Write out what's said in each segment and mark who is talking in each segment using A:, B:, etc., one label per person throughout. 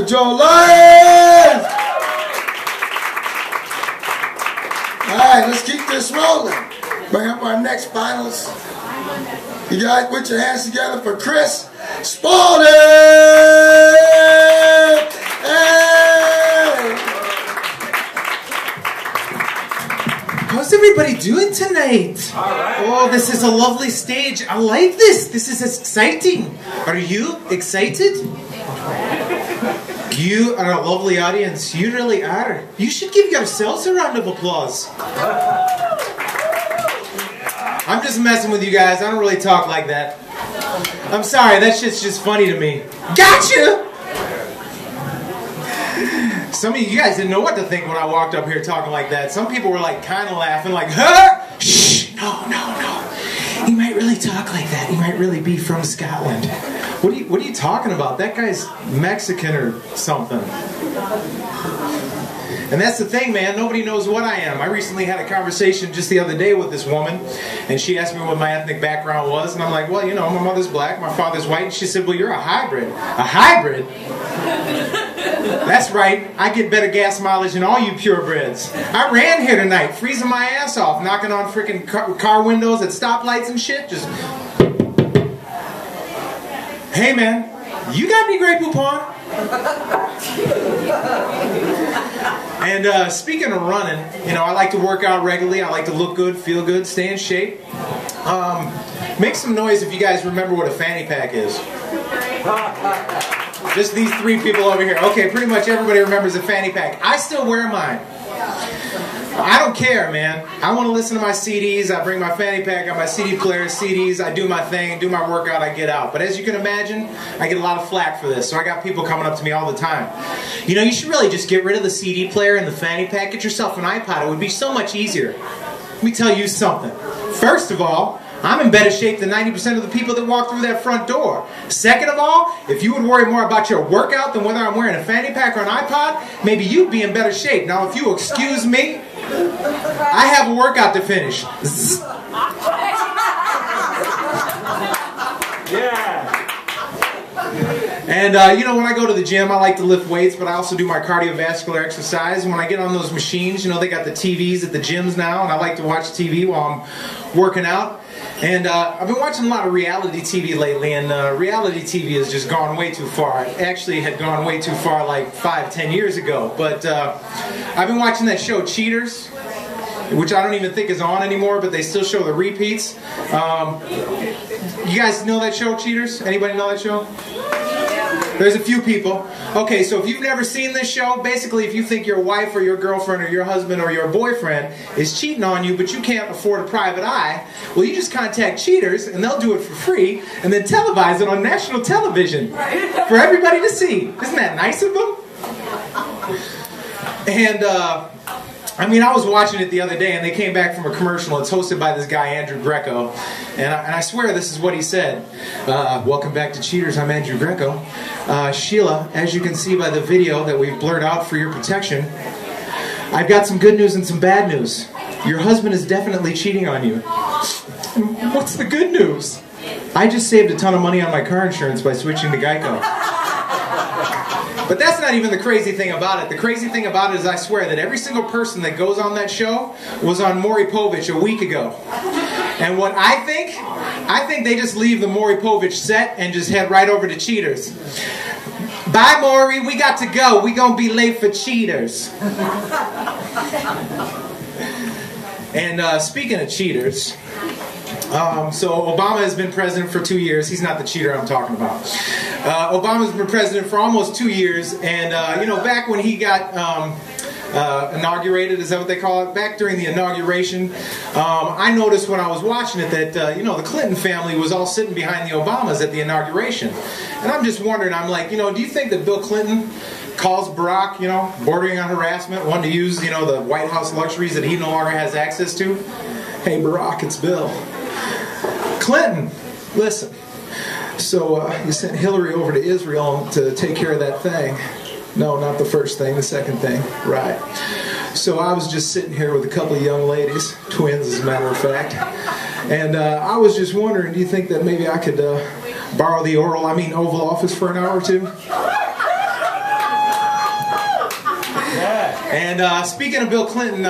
A: Put your lions! Alright, let's keep this rolling. Bring up our next finals. You guys put your hands together for Chris Spalding! Hey!
B: How's everybody doing tonight? Oh, this is a lovely stage. I like this. This is exciting. Are you excited? You are a lovely audience. You really are. You should give yourselves a round of applause. I'm just messing with you guys. I don't really talk like that. I'm sorry. That shit's just funny to me. Gotcha! Some of you guys didn't know what to think when I walked up here talking like that. Some people were like kind of laughing like, huh? Shh! No. He might really talk like that. He might really be from Scotland. What are you talking about? That guy's Mexican or something. And that's the thing, man. Nobody knows what I am. I recently had a conversation just the other day with this woman, and she asked me what my ethnic background was, and I'm like, well, you know, my mother's black, my father's white, and she said, well, you're a hybrid. A hybrid? That's right. I get better gas mileage than all you purebreds. I ran here tonight, freezing my ass off, knocking on freaking car windows at stoplights and shit. Just, hey man, you got any Grey Poupon? And speaking of running, you know, I like to work out regularly. I like to look good, feel good, stay in shape. Make some noise if you guys remember what a fanny pack is. Just these three people over here. Okay, pretty much everybody remembers a fanny pack. I still wear mine. I don't care, man. I want to listen to my CDs. I bring my fanny pack, got my CD player, CDs. I do my thing, do my workout, I get out. But as you can imagine, I get a lot of flack for this. So I got people coming up to me all the time. You know, you should really just get rid of the CD player and the fanny pack. Get yourself an iPod. It would be so much easier. Let me tell you something. First of all, I'm in better shape than 90% of the people that walk through that front door. Second of all, if you would worry more about your workout than whether I'm wearing a fanny pack or an iPod, maybe you'd be in better shape. Now, if you excuse me, I have a workout to finish.
C: Yeah.
B: And, you know, when I go to the gym, I like to lift weights, but I also do my cardiovascular exercise. And when I get on those machines, you know, they got the TVs at the gyms now, and I like to watch TV while I'm working out. And I've been watching a lot of reality TV lately, and reality TV has just gone way too far. It actually had gone way too far like 5-10 years ago. But I've been watching that show Cheaters, which I don't even think is on anymore, but they still show the repeats. You guys know that show, Cheaters? Anybody know that show? There's a few people. Okay, so if you've never seen this show, basically if you think your wife or your girlfriend or your husband or your boyfriend is cheating on you, but you can't afford a private eye, well, you just contact Cheaters and they'll do it for free and then televise it on national television for everybody to see. Isn't that nice of them? And I mean, I was watching it the other day, and they came back from a commercial. It's hosted by this guy, Andrew Greco. And I swear this is what he said. Welcome back to Cheaters. I'm Andrew Greco. Sheila, as you can see by the video that we've blurred out for your protection, I've got some good news and some bad news. Your husband is definitely cheating on you. What's the good news? I just saved a ton of money on my car insurance by switching to Geico. But that's not even the crazy thing about it. The crazy thing about it is I swear that every single person that goes on that show was on Maury Povich a week ago. And what I think they just leave the Maury Povich set and just head right over to Cheaters. Bye, Maury. We got to go. We gonna be late for Cheaters. And speaking of cheaters, so Obama has been president for 2 years. He's not the cheater I'm talking about. Obama's been president for almost 2 years, and you know, back when he got inaugurated, is that what they call it? Back during the inauguration, I noticed when I was watching it that you know, the Clinton family was all sitting behind the Obamas at the inauguration, and I'm just wondering. I'm like, you know, do you think that Bill Clinton calls Barack, you know, bordering on harassment, wanting to use, you know, the White House luxuries that he no longer has access to? Hey, Barack, it's Bill. Clinton, listen. So you sent Hillary over to Israel to take care of that thing. No, not the first thing, the second thing. Right. So I was just sitting here with a couple of young ladies, twins as a matter of fact, and I was just wondering, do you think that maybe I could borrow the Oval Office for an hour or two? And speaking of Bill Clinton,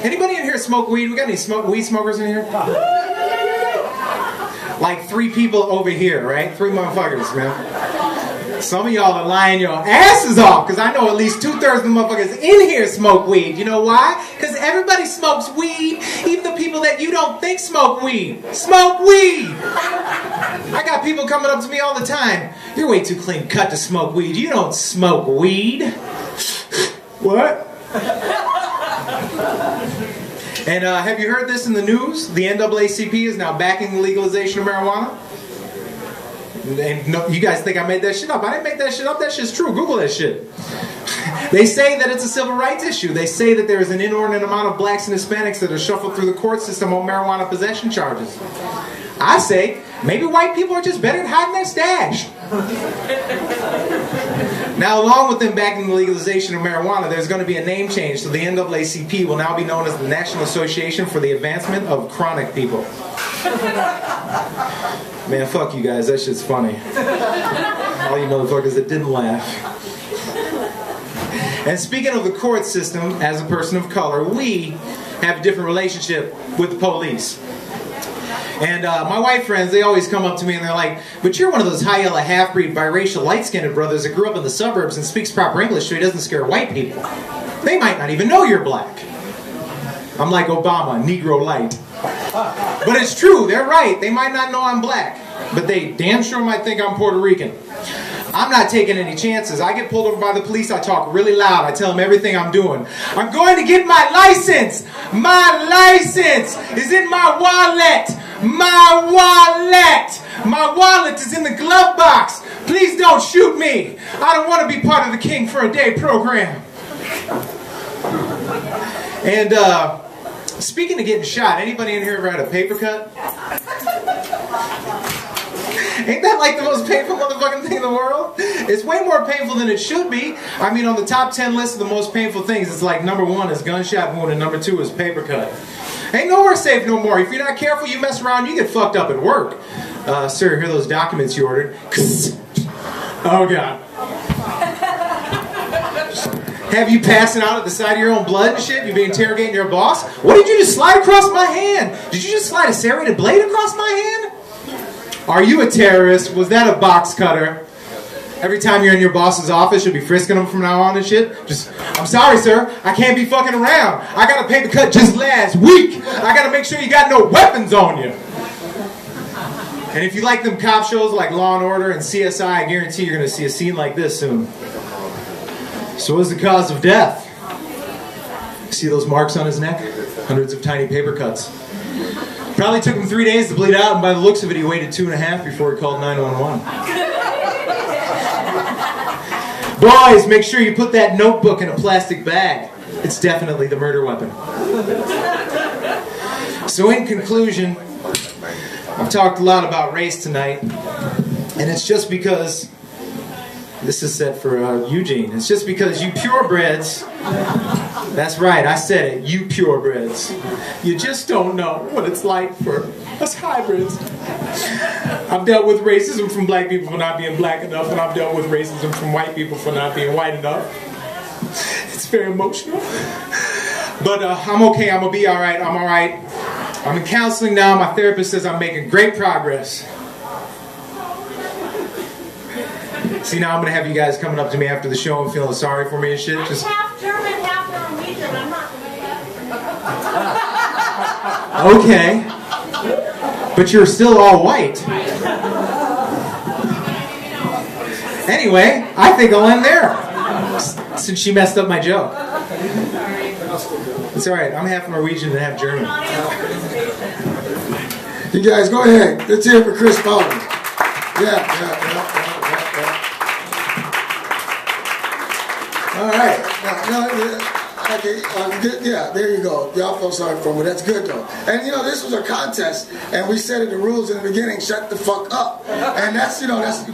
B: anybody in here smoke weed? We got any weed smokers in here? Like 3 people over here, right? 3 motherfuckers, man. Some of y'all are lying your asses off, because I know at least 2/3 of the motherfuckers in here smoke weed. You know why? Because everybody smokes weed. Even the people that you don't think smoke weed. Smoke weed! I got people coming up to me all the time. You're way too clean cut to smoke weed. You don't smoke weed. What? And have you heard this in the news? The NAACP is now backing the legalization of marijuana. And no, you guys think I made that shit up? I didn't make that shit up. That shit's true. Google that shit. They say that it's a civil rights issue. They say that there is an inordinate amount of blacks and Hispanics that are shuffled through the court system on marijuana possession charges. I say, maybe white people are just better at hiding their stash. Now, along with them backing the legalization of marijuana, there's going to be a name change. So the NAACP will now be known as the National Association for the Advancement of Chronic People. Man, fuck you guys. That shit's funny. All you motherfuckers that didn't laugh. And speaking of the court system, as a person of color, we have a different relationship with the police. And my white friends, they always come up to me and they're like, but you're one of those high yellow half-breed biracial light-skinned brothers that grew up in the suburbs and speaks proper English so he doesn't scare white people. They might not even know you're black. I'm like Obama, Negro light. But it's true, they're right. They might not know I'm black, but they damn sure might think I'm Puerto Rican. I'm not taking any chances. I get pulled over by the police, I talk really loud, I tell them everything I'm doing. I'm going to get my license! My license is in my wallet! My wallet! My wallet is in the glove box! Please don't shoot me! I don't want to be part of the King for a Day program. And speaking of getting shot, anybody in here ever had a paper cut? Ain't that like the most painful motherfucking thing in the world? It's way more painful than it should be. I mean, on the top 10 list of the most painful things, it's like number 1 is gunshot wound and number 2 is paper cut. Ain't nowhere safe no more. If you're not careful, you mess around, you get fucked up at work. Sir, here are those documents you ordered. Oh, God. Have you passing out at the side of your own blood and shit? You be interrogating your boss? What did you just slide across my hand? Did you just slide a serrated blade across my hand? Are you a terrorist? Was that a box cutter? Every time you're in your boss's office, you'll be frisking them from now on and shit. Just, I'm sorry, sir. I can't be fucking around. I got a paper cut just last week. I got to make sure you got no weapons on you. And if you like them cop shows like Law and Order and CSI, I guarantee you're going to see a scene like this soon. So what's the cause of death? See those marks on his neck? Hundreds of tiny paper cuts. Probably took him 3 days to bleed out, and by the looks of it, he waited 2.5 before he called 911. Boys, make sure you put that notebook in a plastic bag. It's definitely the murder weapon. So in conclusion, I've talked a lot about race tonight, and it's just because, this is set for Eugene, it's just because you purebreds, that's right, I said it, you purebreds, you just don't know what it's like for us hybrids. I've dealt with racism from black people for not being black enough, and I've dealt with racism from white people for not being white enough. It's very emotional. But I'm okay, I'm going to be alright, I'm alright. I'm in counseling now, my therapist says I'm making great progress. See, now I'm going to have you guys coming up to me after the show and feeling sorry for me and shit. Just...
C: I'm half German, half Norwegian, I'm not
B: okay. But you're still all white. Anyway, I think I'll end there. Since she messed up my joke. It's alright, I'm half Norwegian and half German.
A: You guys, go ahead. Let's hear it for Chris Spalding. Yeah. All right. Yeah, there you go. Y'all feel sorry for me. That's good, though. And, this was a contest, and we said in the rules in the beginning, shut the fuck up. And that's, that's